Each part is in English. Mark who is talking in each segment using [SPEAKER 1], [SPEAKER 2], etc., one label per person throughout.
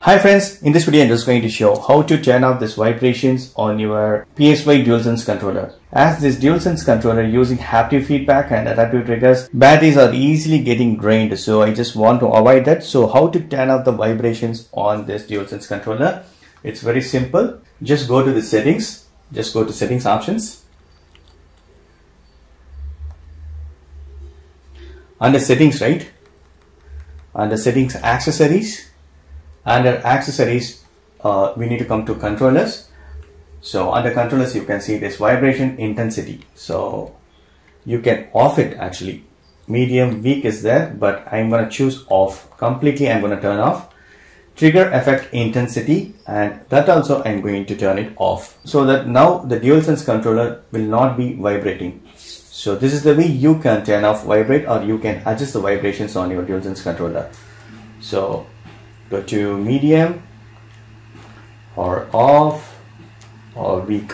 [SPEAKER 1] Hi friends, in this video I'm just going to show how to turn off this vibrations on your PS5 DualSense controller. As this DualSense controller using haptic feedback and adaptive triggers, batteries are easily getting drained, so I just want to avoid that. So how to turn off the vibrations on this DualSense controller? It's very simple. Just go to the settings, just go to settings options. Under settings, right? Under settings accessories. Under accessories, we need to come to controllers. So under controllers, you can see this vibration intensity. So you can off it actually. Medium, weak is there, but I'm going to choose off. Completely I'm going to turn off. Trigger effect intensity, and that also I'm going to turn it off. So that now the DualSense controller will not be vibrating. So this is the way you can turn off vibrate, or you can adjust the vibrations on your DualSense controller. So go to medium or off or weak.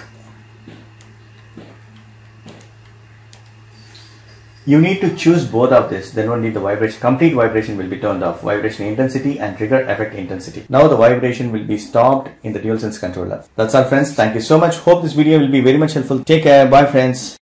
[SPEAKER 1] You need to choose both of this, then only the vibration, complete vibration will be turned off. Vibration intensity and trigger effect intensity. Now the vibration will be stopped in the DualSense controller. That's all friends. Thank you so much. Hope this video will be very much helpful. Take care. Bye friends.